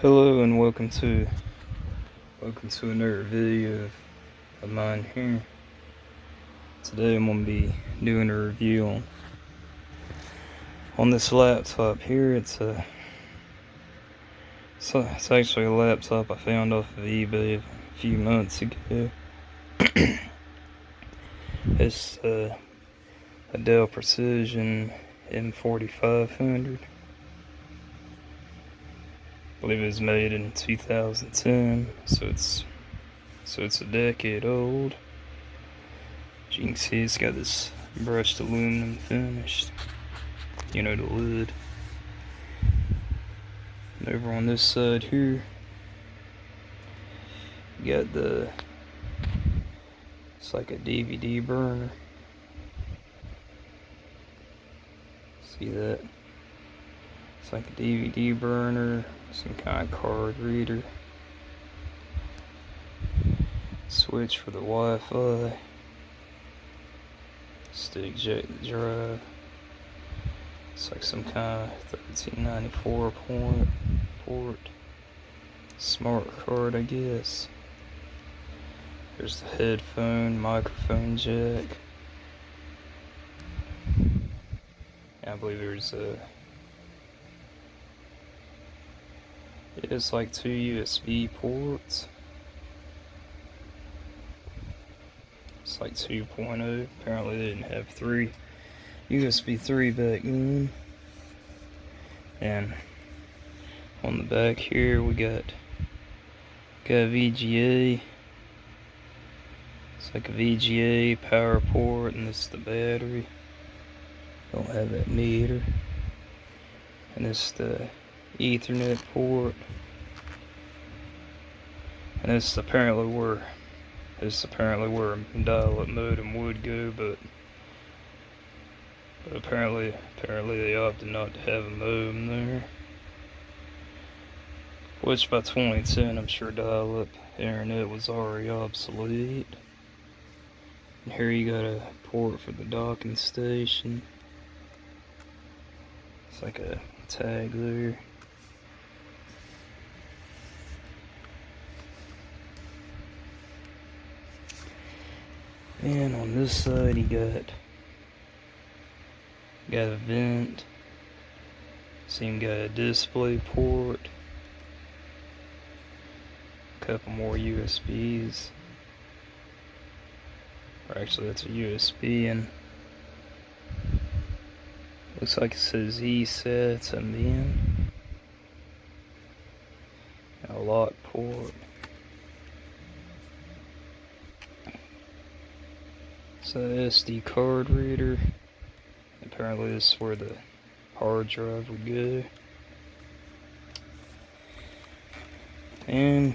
Hello and welcome to another video of mine here. Today I'm gonna be doing a review on this laptop here. It's actually a laptop I found off of eBay a few months ago. It's a Dell Precision M4500. I believe it was made in 2010, so it's a decade old. As you can see, it's got this brushed aluminum finish, the lid. And over on this side here, you got it's like a DVD burner. See that? It's like a DVD burner, some kind of card reader. Switch for the Wi-Fi. Stick eject drive. It's like some kind of 1394 port. Smart card, I guess. There's the headphone, microphone jack. I believe there's it's like 2 USB ports. It's like 2.0. Apparently they didn't have USB 3 back then. And on the back here we got VGA. It's like a VGA power port, and this is the battery. Don't have that meter. And this is the Ethernet port. And this is apparently where a dial-up modem would go, but apparently they opted not to have a modem there. Which by 2010, I'm sure dial-up internet was already obsolete. And here you got a port for the docking station. It's like a tag there. And on this side you got a vent. Same got a display port. A couple more USBs. Or actually that's a USB, and looks like it says ESETs and then a lock port. So SD card reader. Apparently this is where the hard drive would go. And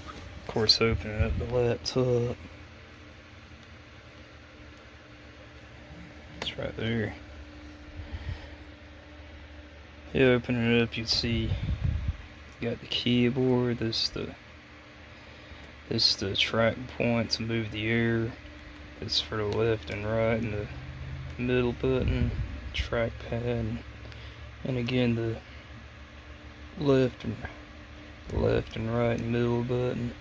of course opening up the laptop. It's right there. You open it up, you see you got the keyboard. This is the track point to move the air. It's for the left and right, and the middle button, trackpad, and again the left and right and middle button.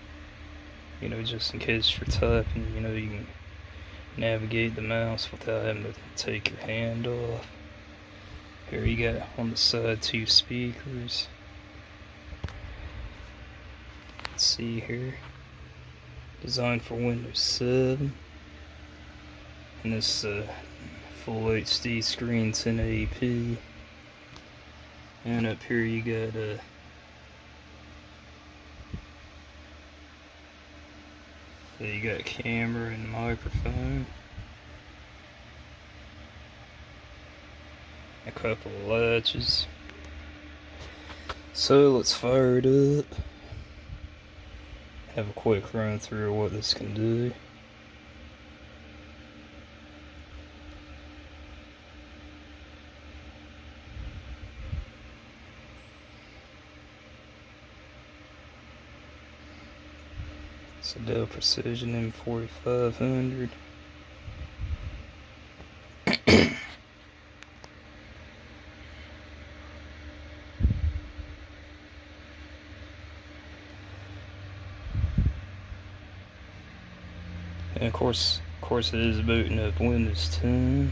Just in case you're typing, you can navigate the mouse without having to take your hand off. Here you got on the side 2 speakers. Let's see here. Designed for Windows 7. And this full HD screen 1080p. And up here you got camera and microphone. A couple of latches. So let's fire it up. Have a quick run through of what this can do. It's a Dell Precision M4500. And of course it is booting up Windows 10.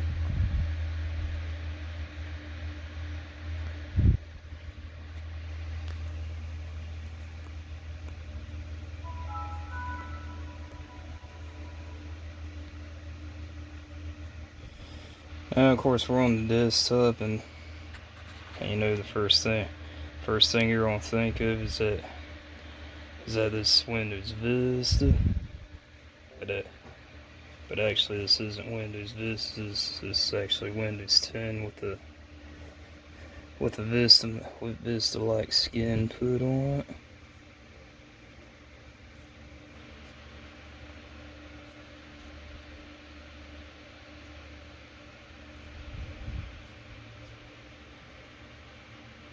And of course we're on the desktop, and you know the first thing you're gonna think of is that this Windows Vista, but actually this isn't Windows Vista. This is actually Windows 10 with the Vista like skin put on it.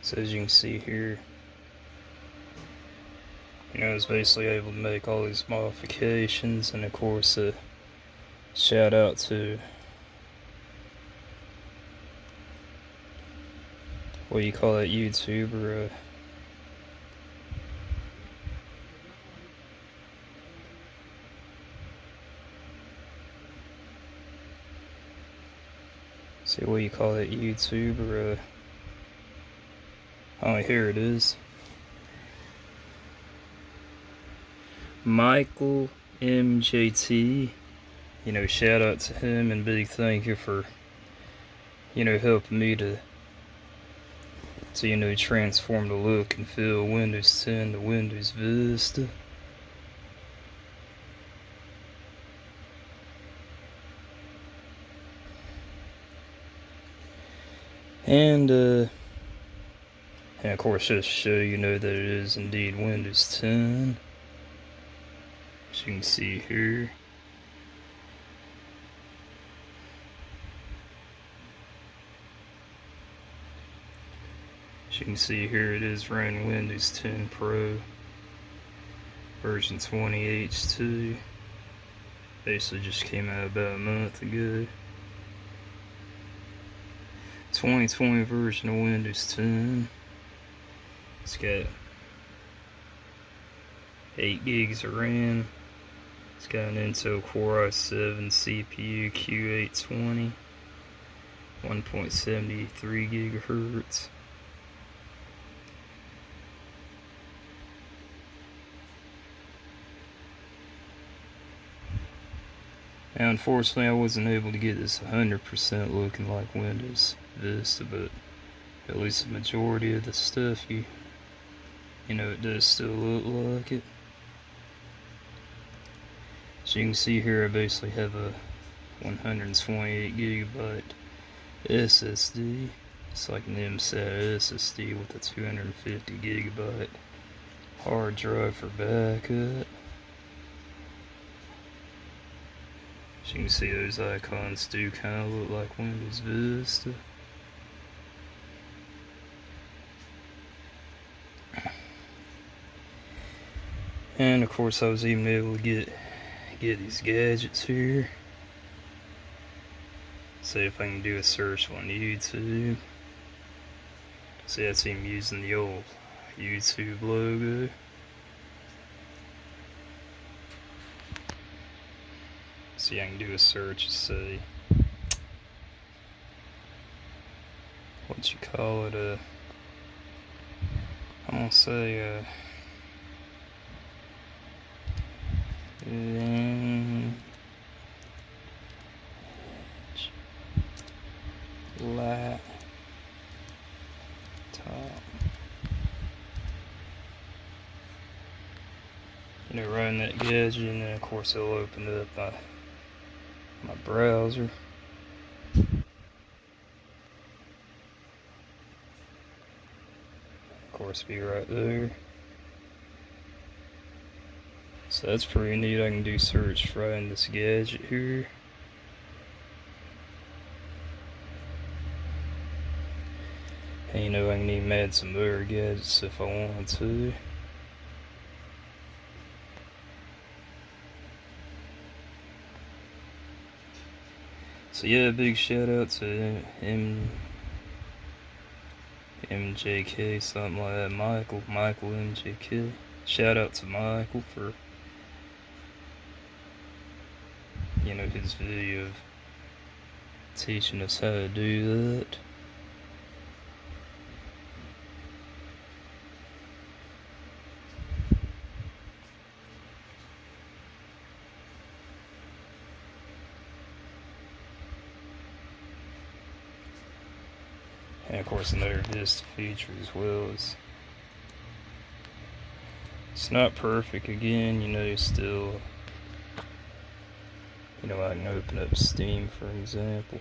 So as you can see here, I was basically able to make all these modifications, and of course shout out to what do you call that YouTuber, see what you call that YouTuber, oh, here it is. Michael MJT. Shout out to him, and big thank you for, helping me to transform the look and feel Windows 10 to Windows Vista. And of course just to show that it is indeed Windows 10. As you can see here. As you can see here, it is running Windows 10 Pro version 20H2. Basically just came out about a month ago. 2020 version of Windows 10. It's got 8 gigs of RAM. It's got an Intel Core i7 CPU Q820, 1.73 gigahertz. Now, unfortunately, I wasn't able to get this 100% looking like Windows Vista, but at least the majority of the stuff, it does still look like it. So you can see here, I basically have a 128 gigabyte SSD. It's like an MSAT SSD with a 250 gigabyte hard drive for backup. So you can see those icons do kind of look like Windows Vista. And of course I was even able to get these gadgets here. See if I can do a search on YouTube. See, that's even using the old YouTube logo. See, I can do a search and say, what you call it, I'm gonna say, laptop. Run that gadget, and then of course it'll open up my browser. Of course, be right there. So that's pretty neat. I can do search right in this gadget here. And I can even add some other gadgets if I wanted to. So yeah, big shout out to MJK, something like that. Michael MJK. Shout out to Michael for you know, his video of teaching us how to do that. And of course another Vista feature as well is it's not perfect again, you know, still, you know, I can open up Steam for example.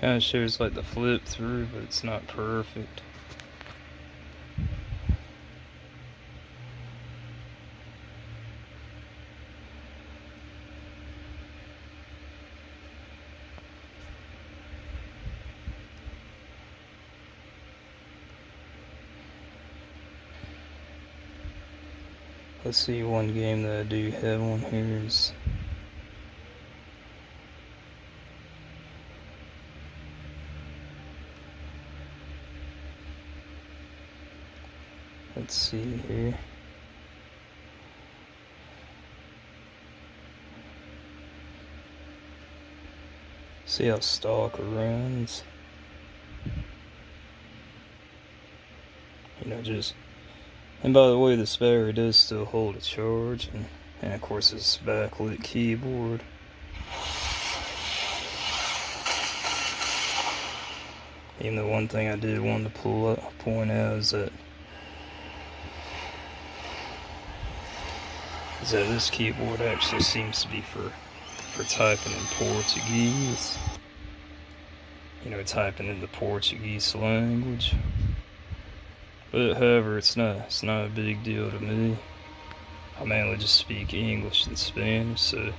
Kind of shows like the flip through, but it's not perfect. Let's see, one game that I do have on here is let's see here. See how Stalker runs. You know, just, and by the way, this battery does still hold a charge, and of course it's backlit keyboard. Even the one thing I did want to point out is that this keyboard actually seems to be for typing in Portuguese. You know, typing in the Portuguese language. But however, it's not a big deal to me. I mainly just speak English and Spanish, so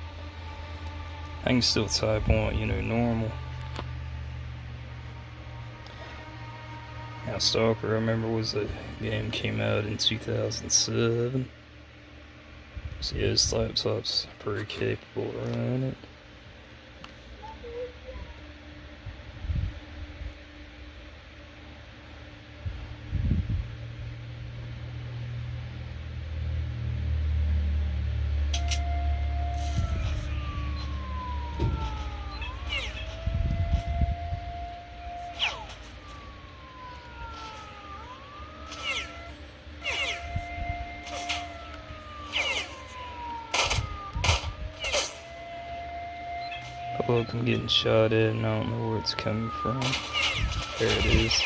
I can still type on it, you know, normal. Now, Stalker, I remember, was a game came out in 2007. So yeah, this laptop's pretty capable of running it. Look, I'm getting shot at and I don't know where it's coming from. There it is.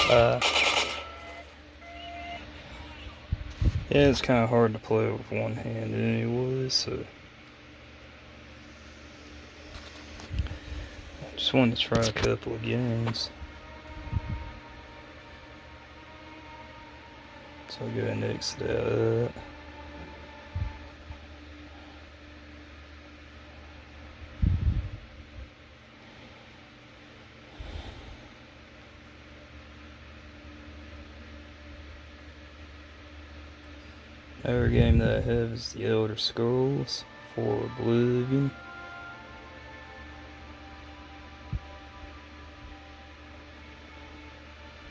Yeah, it's kind of hard to play with one hand anyway, so I just wanted to try a couple of games. So I'll go and exit that. Another game that I have is the Elder Scrolls for Oblivion.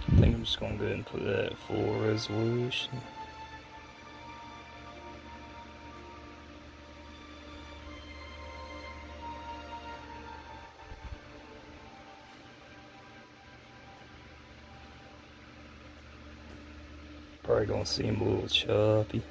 I think I'm just going to go ahead and put that at full resolution. Probably going to seem a little choppy.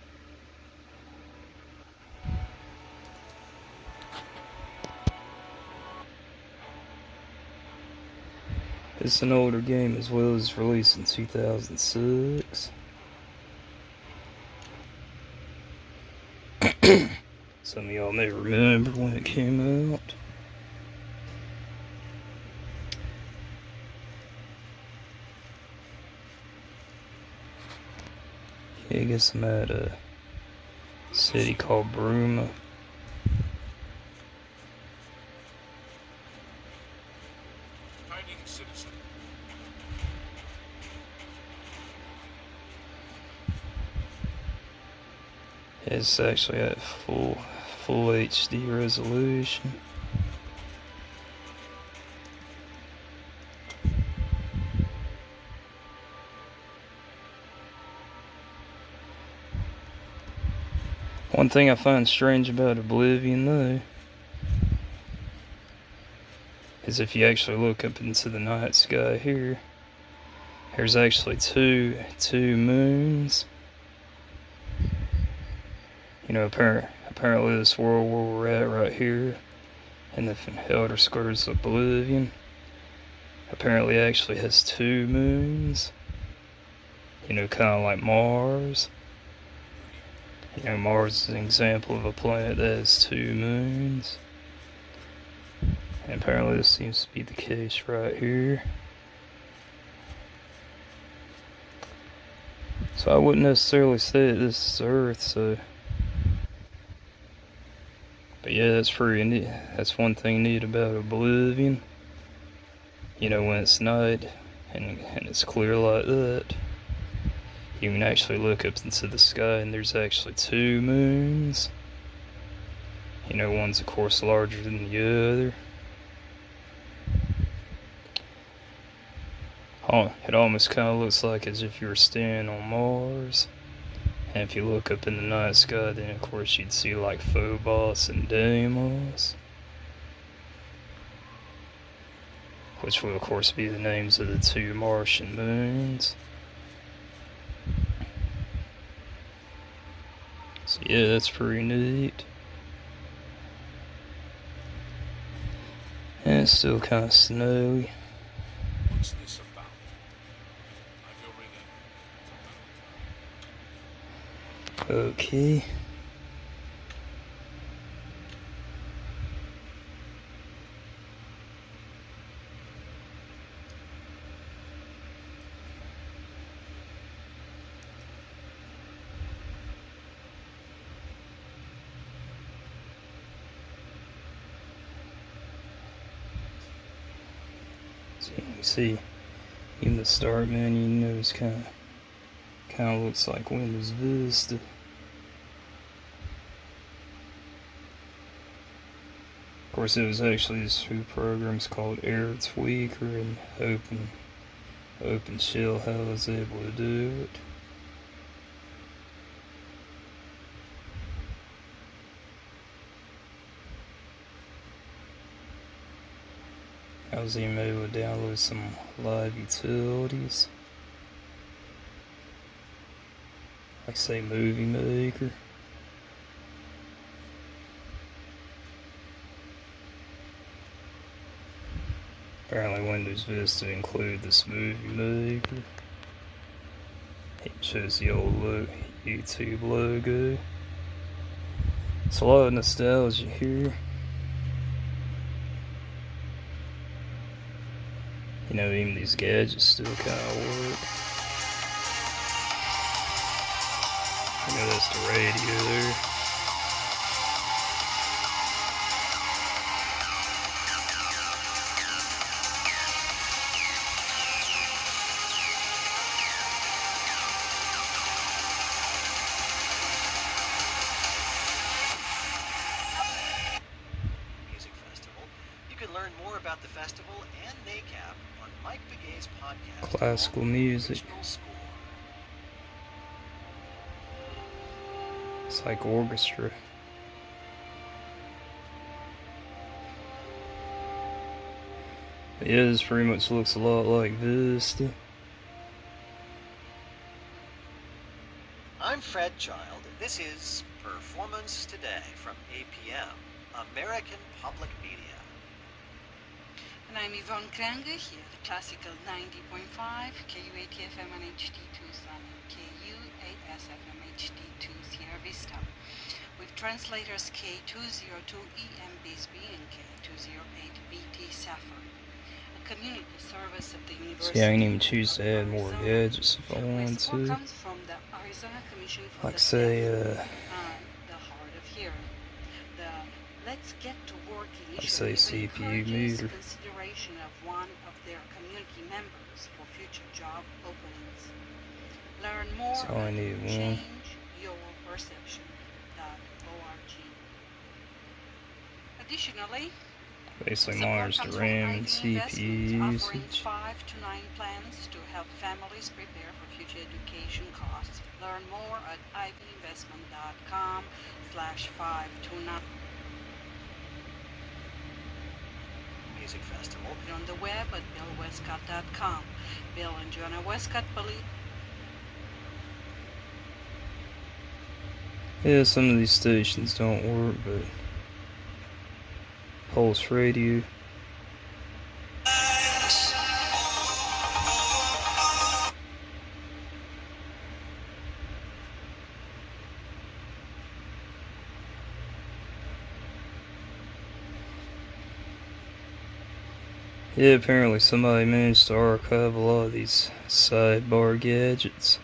It's an older game as well, as released in 2006. Some of y'all may remember when it came out. Okay, I guess I'm at a city called Bruma. It's actually at full HD resolution. One thing I find strange about Oblivion though is if you actually look up into the night sky here, there's actually two moons. You know, apparently this world where we're at right here in the Elder Scrolls of Oblivion apparently actually has two moons. You know, kind of like Mars. You know, Mars is an example of a planet that has two moons. And apparently this seems to be the case right here. So I wouldn't necessarily say that this is Earth, so... But yeah, that's pretty neat. That's one thing neat about Oblivion. You know, when it's night and it's clear like that, you can actually look up into the sky and there's actually two moons. You know, one's of course larger than the other. Oh, it almost kind of looks like as if you were standing on Mars. And if you look up in the night sky, then of course you'd see like Phobos and Deimos, which will of course be the names of the two Martian moons. So yeah, that's pretty neat. And it's still kind of snowy. What's this about? Okay. So you can see even the start menu, you know, it's kind of looks like Windows Vista. Of course, it was actually these two programs called Error Tweaker and OpenShell how I was able to do it. I was even able to download some live utilities, like say Movie Maker. Apparently Windows Vista included this Movie Maker. It shows the old YouTube logo. It's a lot of nostalgia here. You know, even these gadgets still kind of work. You know, that's the radio there. Music Festival. You can learn more about the festival and NACAP on Mike Begay's podcast. Classical music. It's like orchestra. But yeah, this pretty much looks a lot like Vista. I'm Fred Child, and this is Performance Today from APM, American Public Media. And I'm Yvonne Krange here, the classical 90.5, KU80FM and HD2 Sun, KU8SFM HD2 Sierra Vista, with translators K202EM Bisbee and K208BT Saffron. A community service of the University. See, I can even choose to add more gadgets if I want to. Comes from the Arizona Commission for Like the say, the hard of hearing. The Let's Get to Work say initiative CPU encourages meter. consideration of one of their community members for future job openings. Learn more That's all I and need, one. change your perception. Additionally, Basically support monitors the comes from RAM and IV CPU Investments, offering usage. 5 to 9 plans to help families prepare for future education costs. Learn more at ivinvestment.com/5 to 9. Music Festival. On the web at billwestcott.com. Bill and Joanna Westcott believe. Yeah, some of these stations don't work, but Pulse Radio. Yeah, apparently somebody managed to archive a lot of these sidebar gadgets.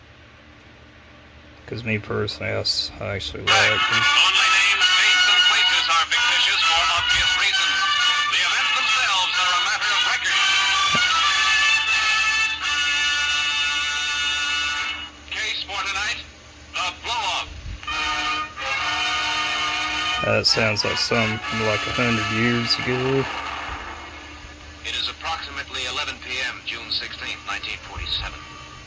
Because me personally, I actually like them. Only names, dates, and places are fictitious for obvious reasons. The events themselves are a matter of record. Case for tonight, the blow-up. That sounds like something from like 100 years ago. It is approximately 11 p.m., June 16, 1947.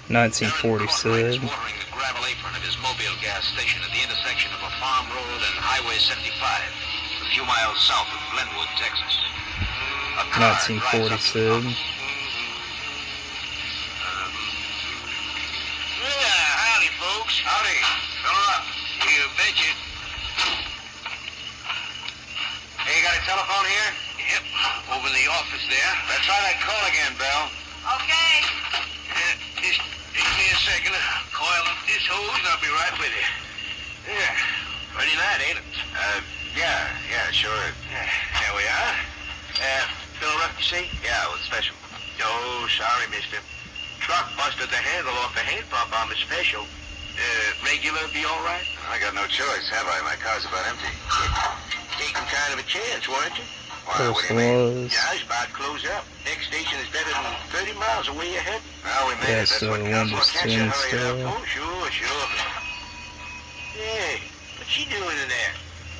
1947. Watering the gravel apron of his Mobile gas station at the intersection of a farm road and Highway 75, a few miles south of Glenwood, Texas. A car drives up to the 1947. pump. Yeah, howdy, folks. Howdy. Fill her up. You betcha. Hey, you got a telephone here? Yep. Over in the office there. Let's try that call again, Belle. Okay. Just give me a second. Coil up this hose and I'll be right with you. Yeah. Pretty night, ain't it? Yeah, sure. There we are. Fill her up, you see? Yeah, it was special. Oh, sorry, mister. Truck busted the handle off the hand pump on the special. Regular be all right? I got no choice, have I? My car's about empty. Taking kind of a chance, weren't you? Well, what do you mean? Yeah, it's about to close up. Next station is better than 30 miles away ahead. Well, we made Yeah, it. That's so what counts. Windows Well, can't 10 you hurry it up? style. Oh, sure. Hey, what's she doing in there?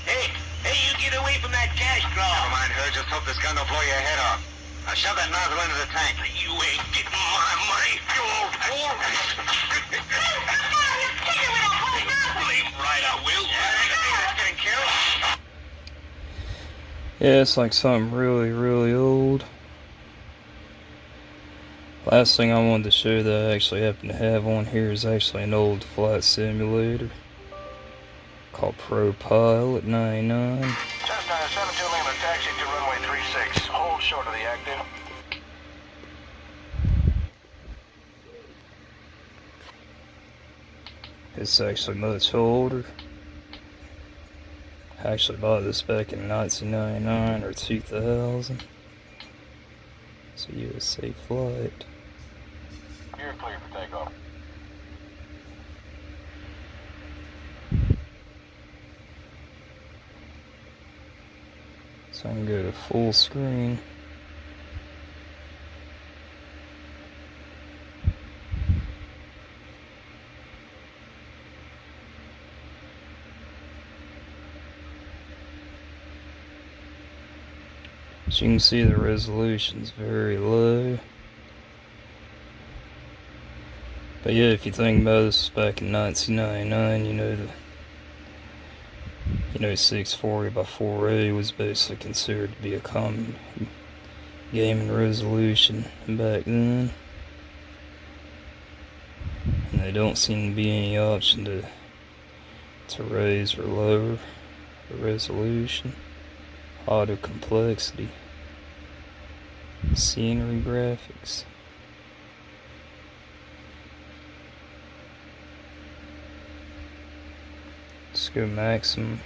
Hey, you get away from that cash drawer. Never mind her. Just hope this gun don't blow your head off. Now shove that nozzle into the tank. You ain't getting my money, you old fool. Blame right, I will. That's getting killed. Yeah, it's like something really, really old. Last thing I wanted to show that I actually happen to have on here is actually an old flight simulator called Pro Pilot 99. Cessna 72 Lima, taxi to runway 36. Hold short of the active. It's actually much older. I actually bought this back in 1999 or 2000. It's a USA flight. You're clear for takeoff. So I can go to full screen. As you can see, the resolution's very low. But yeah, if you think about this, back in 1999, you know, 640 by 480 was basically considered to be a common gaming resolution back then. And there don't seem to be any option to raise or lower the resolution, auto complexity, scenery graphics. Let's go maximum.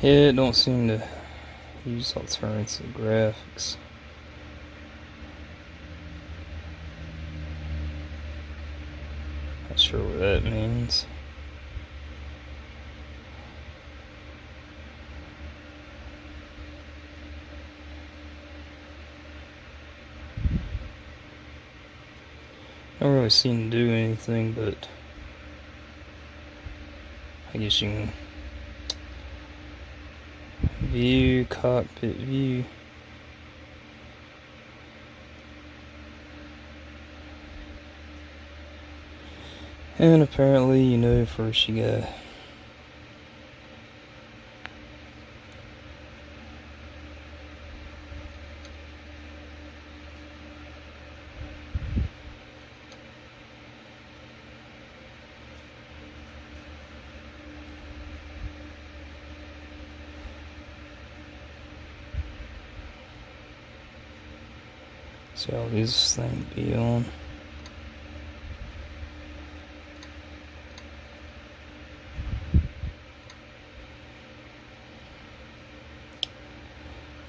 Yeah, it don't seem to use alternative graphics. Not sure where that means. Don't really seem to do anything, but I guess you can view, cockpit view. And apparently, you know, first you gotta see how this thing be on.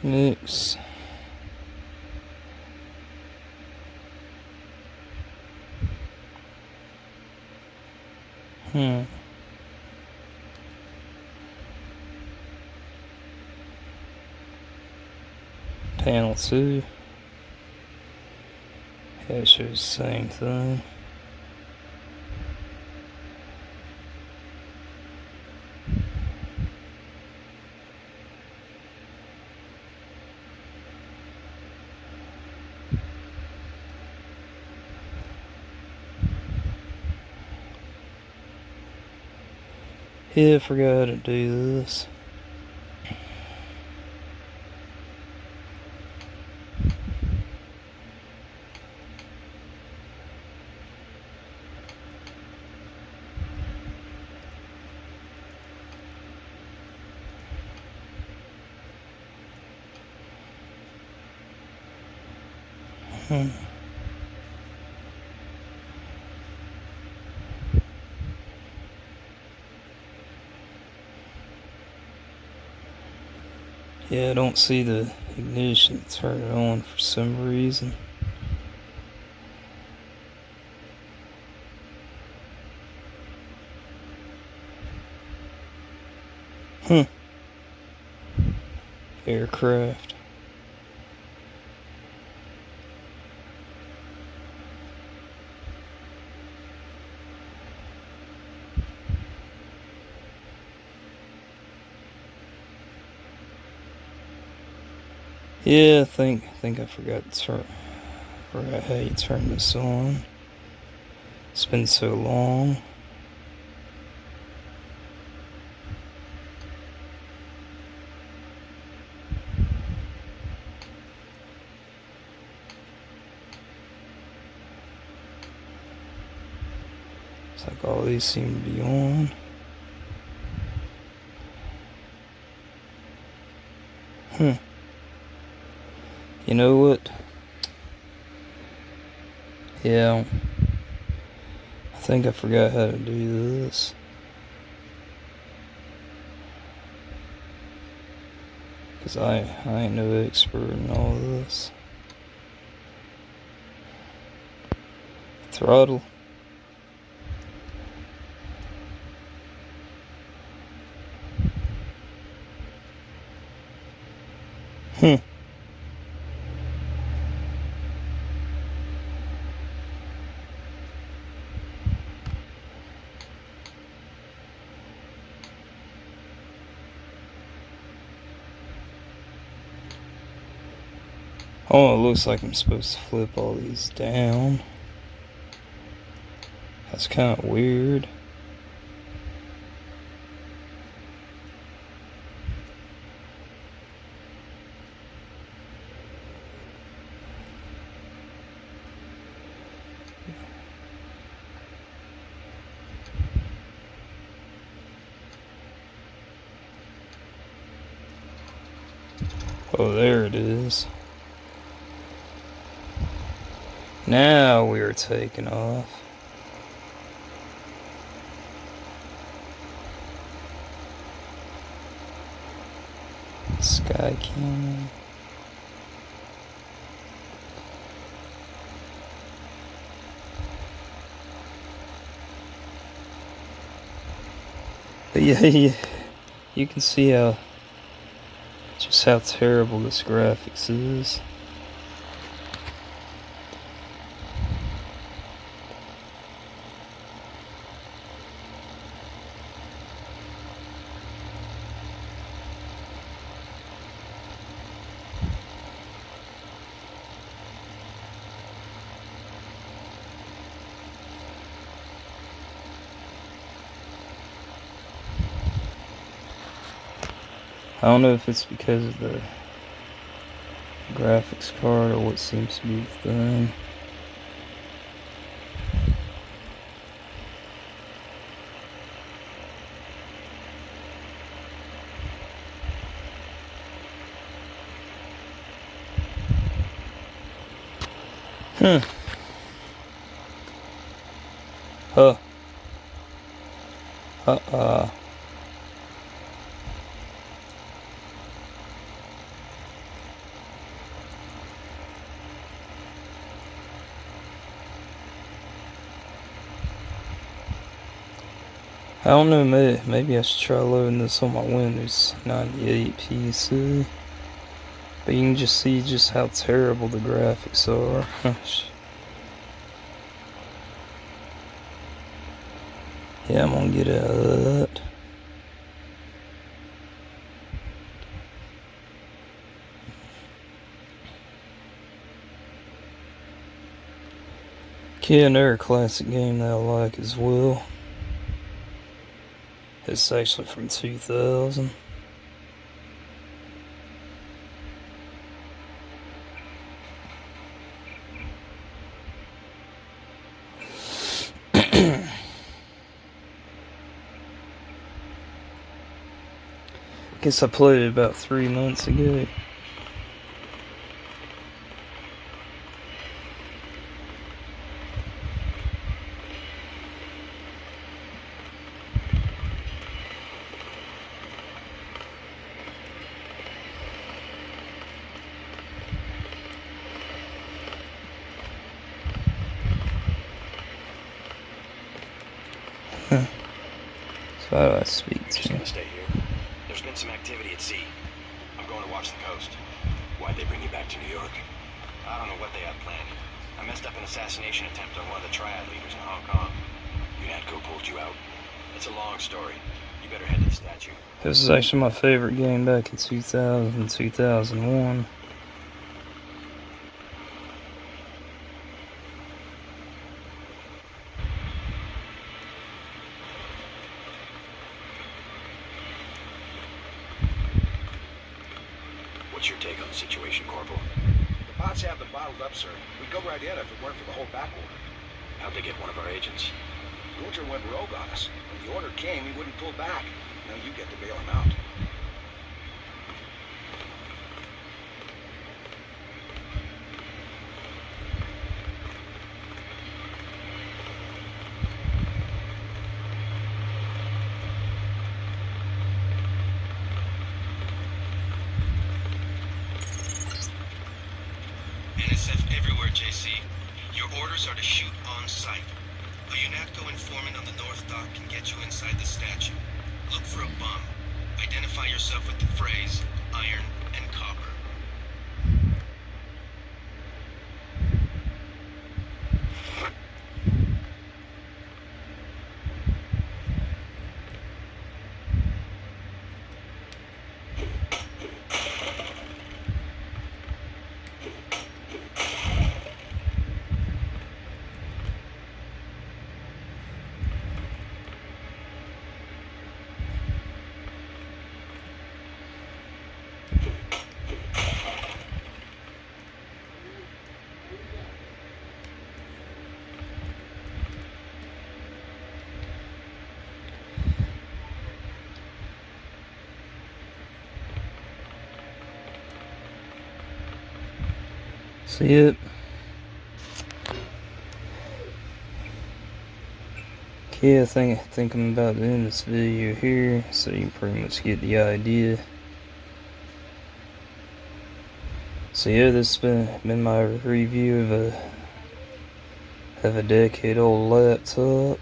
Mix. Panel 2. Yeah, it shows the same thing. Yeah, I forgot how to do this. Yeah, I don't see the ignition turn it on for some reason. Aircraft. Yeah, I think I forgot how you turn this on. It's been so long. It's like all these seem to be on. You know what? Yeah, I think I forgot how to do this. Cause I ain't no expert in all this. Throttle. Oh, it looks like I'm supposed to flip all these down. That's kind of weird. Oh, there it is. Now we are taking off. Sky Canyon. But yeah, you can see just how terrible this graphics is. I don't know if it's because of the graphics card or what seems to be the thing. Huh. I don't know, maybe I should try loading this on my Windows 98 PC. But you can just see just how terrible the graphics are. Yeah, I'm gonna get out of that. Okay, another classic game that I like as well. It's actually from 2000. Guess I played it about 3 months ago. So how do I speak I'm just to him? gonna stay here. There's been some activity at sea. I'm going to watch the coast. Why'd they bring you back to New York? I don't know what they have planned. I messed up an assassination attempt on one of the triad leaders in Hong Kong. UNATCO pulled you out. It's a long story. You better head to the statue. This is actually my favorite game back in 2000, 2001. What's your take on the situation, Corporal? The bots have them bottled up, sir. We'd go right in if it weren't for the whole back order. How'd they get one of our agents? Gunther went rogue on us. When the order came, he wouldn't pull back. Now you get to bail him out. NSF everywhere, JC. Your orders are to shoot on sight. A UNATCO informant on the North Dock can get you inside the statue. Look for a bomb. Identify yourself with the phrase, iron and copper. See it? Okay, I think I'm about to end this video here, so you can pretty much get the idea. So yeah, this has been my review of a decade-old laptop.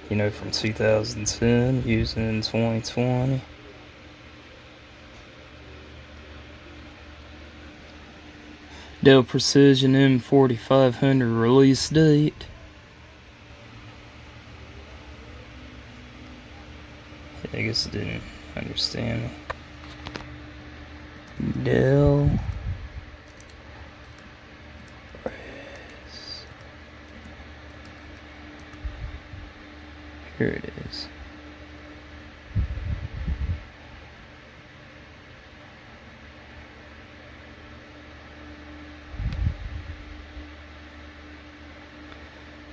you know, from 2010, using in 2020. Dell Precision M4500 release date. I guess I didn't understand. Dell. Here it is.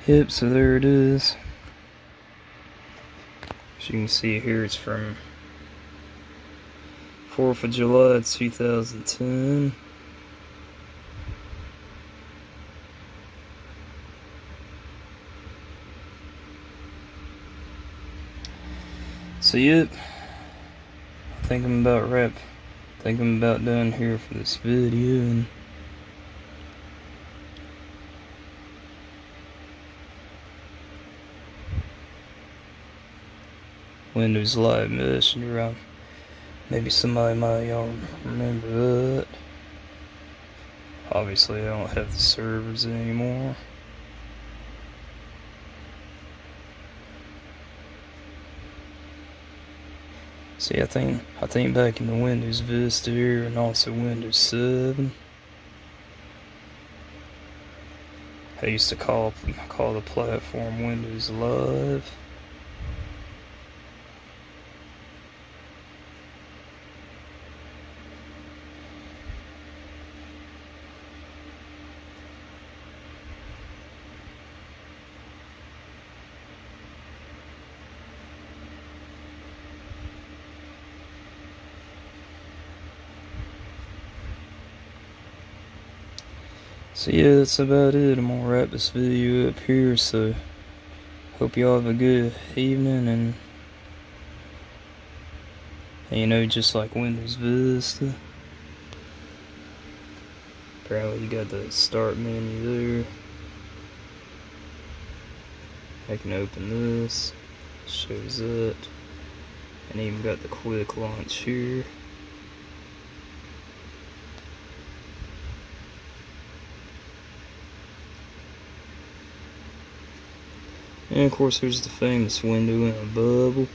Yep, so there it is. As you can see here, it's from 4th of July 2010. So yep, I think I'm about done here for this video, and Windows Live Messenger. Maybe somebody might y'all remember that. Obviously, I don't have the servers anymore. See, I think back in the Windows Vista era, and also Windows 7, I used to call the platform Windows Live. So yeah, that's about it. I'm gonna wrap this video up here, so hope y'all have a good evening, and you know, just like Windows Vista, apparently you got the start menu there. I can open this, shows it, and even got the quick launch here. And of course there's the famous window in a bubble.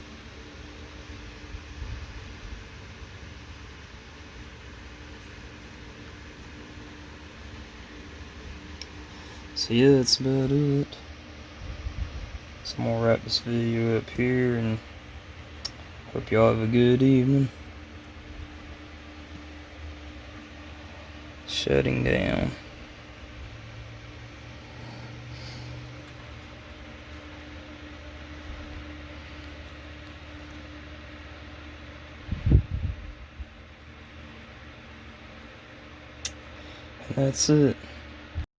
So yeah, that's about it. So I'm gonna wrap this video up here, and hope y'all have a good evening. Shutting down. And that's it.